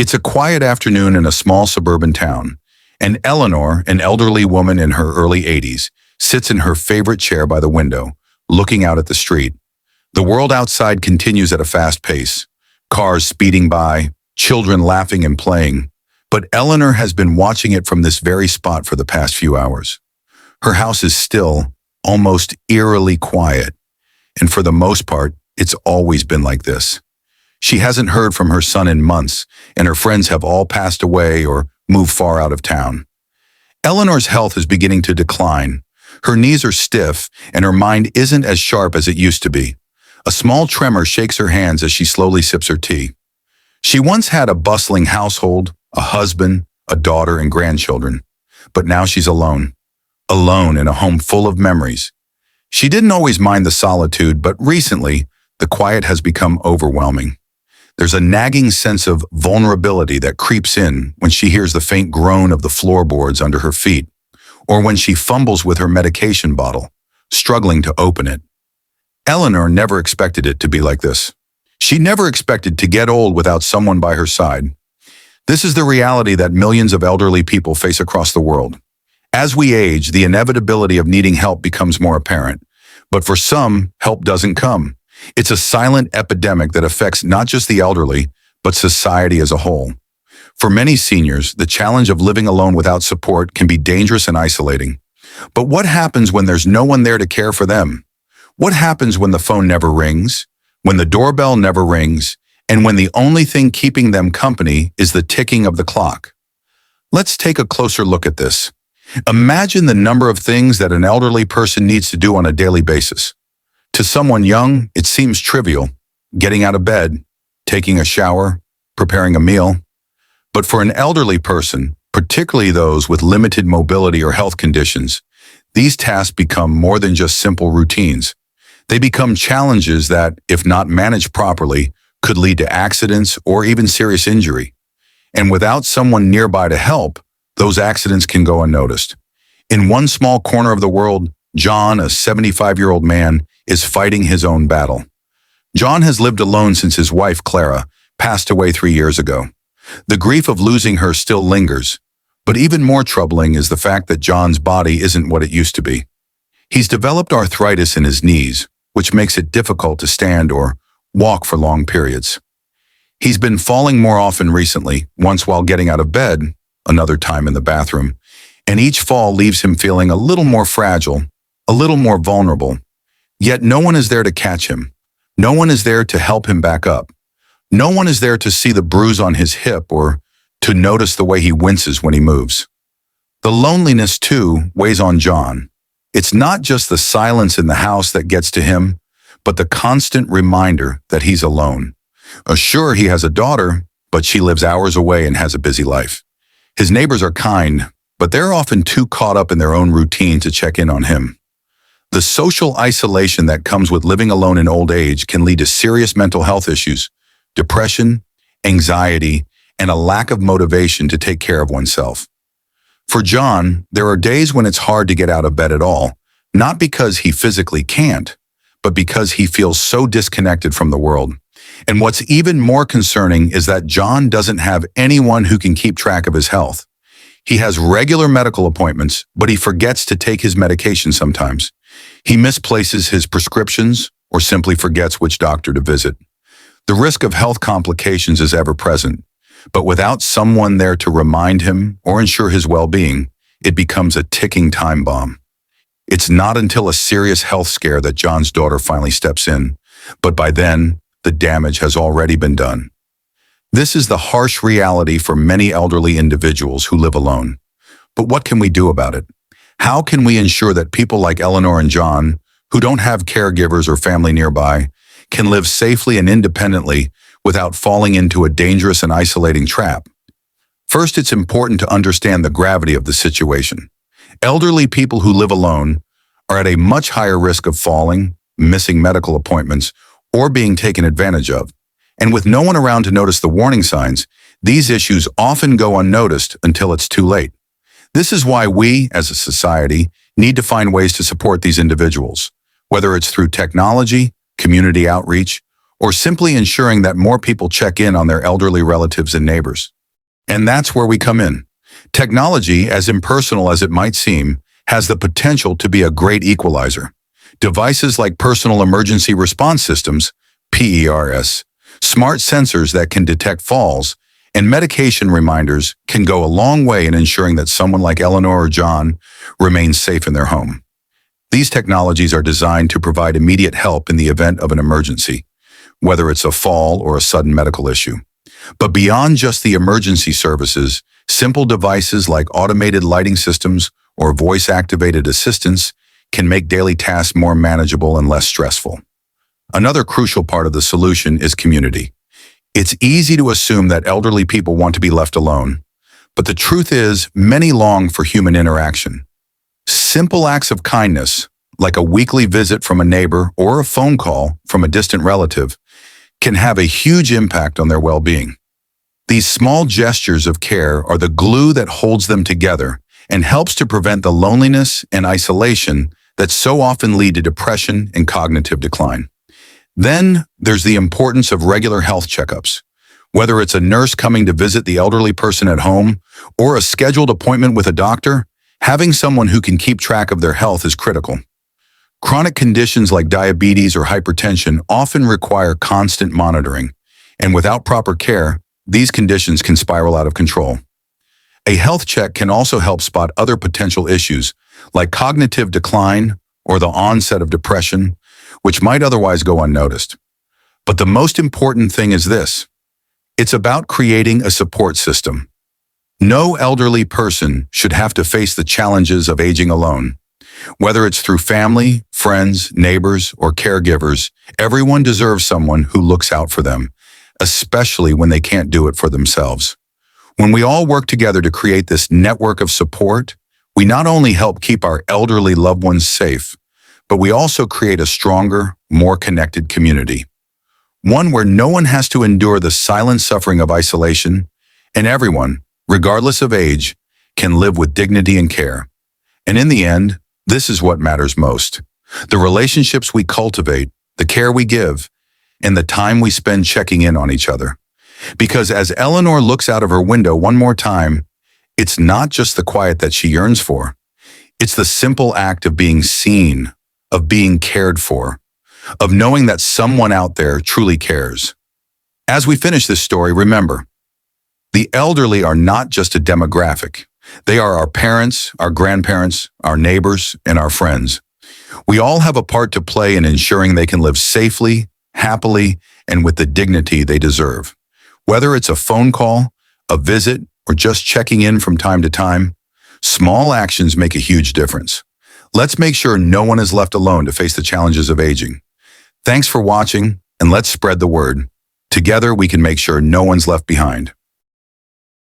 It's a quiet afternoon in a small suburban town, and Eleanor, an elderly woman in her early 80s, sits in her favorite chair by the window, looking out at the street. The world outside continues at a fast pace, cars speeding by, children laughing and playing, but Eleanor has been watching it from this very spot for the past few hours. Her house is still, almost eerily quiet, and for the most part, it's always been like this. She hasn't heard from her son in months, and her friends have all passed away or moved far out of town. Eleanor's health is beginning to decline. Her knees are stiff, and her mind isn't as sharp as it used to be. A small tremor shakes her hands as she slowly sips her tea. She once had a bustling household, a husband, a daughter, and grandchildren. But now she's alone. Alone in a home full of memories. She didn't always mind the solitude, but recently, the quiet has become overwhelming. There's a nagging sense of vulnerability that creeps in when she hears the faint groan of the floorboards under her feet, or when she fumbles with her medication bottle, struggling to open it. Eleanor never expected it to be like this. She never expected to get old without someone by her side. This is the reality that millions of elderly people face across the world. As we age, the inevitability of needing help becomes more apparent. But for some, help doesn't come. It's a silent epidemic that affects not just the elderly, but society as a whole. For many seniors, the challenge of living alone without support can be dangerous and isolating. But what happens when there's no one there to care for them? What happens when the phone never rings, when the doorbell never rings, and when the only thing keeping them company is the ticking of the clock? Let's take a closer look at this. Imagine the number of things that an elderly person needs to do on a daily basis. To someone young, it seems trivial, getting out of bed, taking a shower, preparing a meal. But for an elderly person, particularly those with limited mobility or health conditions, these tasks become more than just simple routines. They become challenges that, if not managed properly, could lead to accidents or even serious injury. And without someone nearby to help, those accidents can go unnoticed. In one small corner of the world, John, a 75-year-old man, is fighting his own battle. John has lived alone since his wife, Clara, passed away 3 years ago. The grief of losing her still lingers, but even more troubling is the fact that John's body isn't what it used to be. He's developed arthritis in his knees, which makes it difficult to stand or walk for long periods. He's been falling more often recently, once while getting out of bed, another time in the bathroom, and each fall leaves him feeling a little more fragile, a little more vulnerable. Yet no one is there to catch him. No one is there to help him back up. No one is there to see the bruise on his hip or to notice the way he winces when he moves. The loneliness, too, weighs on John. It's not just the silence in the house that gets to him, but the constant reminder that he's alone. Sure, he has a daughter, but she lives hours away and has a busy life. His neighbors are kind, but they're often too caught up in their own routine to check in on him. The social isolation that comes with living alone in old age can lead to serious mental health issues, depression, anxiety, and a lack of motivation to take care of oneself. For John, there are days when it's hard to get out of bed at all, not because he physically can't, but because he feels so disconnected from the world. And what's even more concerning is that John doesn't have anyone who can keep track of his health. He has regular medical appointments, but he forgets to take his medication sometimes. He misplaces his prescriptions or simply forgets which doctor to visit. The risk of health complications is ever present, but without someone there to remind him or ensure his well-being, it becomes a ticking time bomb. It's not until a serious health scare that John's daughter finally steps in, but by then, the damage has already been done. This is the harsh reality for many elderly individuals who live alone. But what can we do about it? How can we ensure that people like Eleanor and John, who don't have caregivers or family nearby, can live safely and independently without falling into a dangerous and isolating trap? First, it's important to understand the gravity of the situation. Elderly people who live alone are at a much higher risk of falling, missing medical appointments, or being taken advantage of. And with no one around to notice the warning signs, these issues often go unnoticed until it's too late. This is why we, as a society, need to find ways to support these individuals, whether it's through technology, community outreach, or simply ensuring that more people check in on their elderly relatives and neighbors. And that's where we come in. Technology, as impersonal as it might seem, has the potential to be a great equalizer. Devices like personal emergency response systems, PERS, smart sensors that can detect falls, and medication reminders can go a long way in ensuring that someone like Eleanor or John remains safe in their home. These technologies are designed to provide immediate help in the event of an emergency, whether it's a fall or a sudden medical issue. But beyond just the emergency services, simple devices like automated lighting systems or voice-activated assistants can make daily tasks more manageable and less stressful. Another crucial part of the solution is community. It's easy to assume that elderly people want to be left alone, but the truth is many long for human interaction. Simple acts of kindness, like a weekly visit from a neighbor or a phone call from a distant relative, can have a huge impact on their well-being. These small gestures of care are the glue that holds them together and helps to prevent the loneliness and isolation that so often lead to depression and cognitive decline. Then there's the importance of regular health checkups. Whether it's a nurse coming to visit the elderly person at home or a scheduled appointment with a doctor, having someone who can keep track of their health is critical. Chronic conditions like diabetes or hypertension often require constant monitoring, and without proper care, these conditions can spiral out of control. A health check can also help spot other potential issues like cognitive decline or the onset of depression, which might otherwise go unnoticed. But the most important thing is this. It's about creating a support system. No elderly person should have to face the challenges of aging alone. Whether it's through family, friends, neighbors, or caregivers, everyone deserves someone who looks out for them, especially when they can't do it for themselves. When we all work together to create this network of support, we not only help keep our elderly loved ones safe, but we also create a stronger, more connected community. One where no one has to endure the silent suffering of isolation, and everyone, regardless of age, can live with dignity and care. And in the end, this is what matters most. The relationships we cultivate, the care we give, and the time we spend checking in on each other. Because as Eleanor looks out of her window one more time, it's not just the quiet that she yearns for. It's the simple act of being seen, of being cared for, of knowing that someone out there truly cares. As we finish this story, remember, the elderly are not just a demographic. They are our parents, our grandparents, our neighbors, and our friends. We all have a part to play in ensuring they can live safely, happily, and with the dignity they deserve. Whether it's a phone call, a visit, or just checking in from time to time, small actions make a huge difference. Let's make sure no one is left alone to face the challenges of aging. Thanks for watching, and let's spread the word. Together, we can make sure no one's left behind.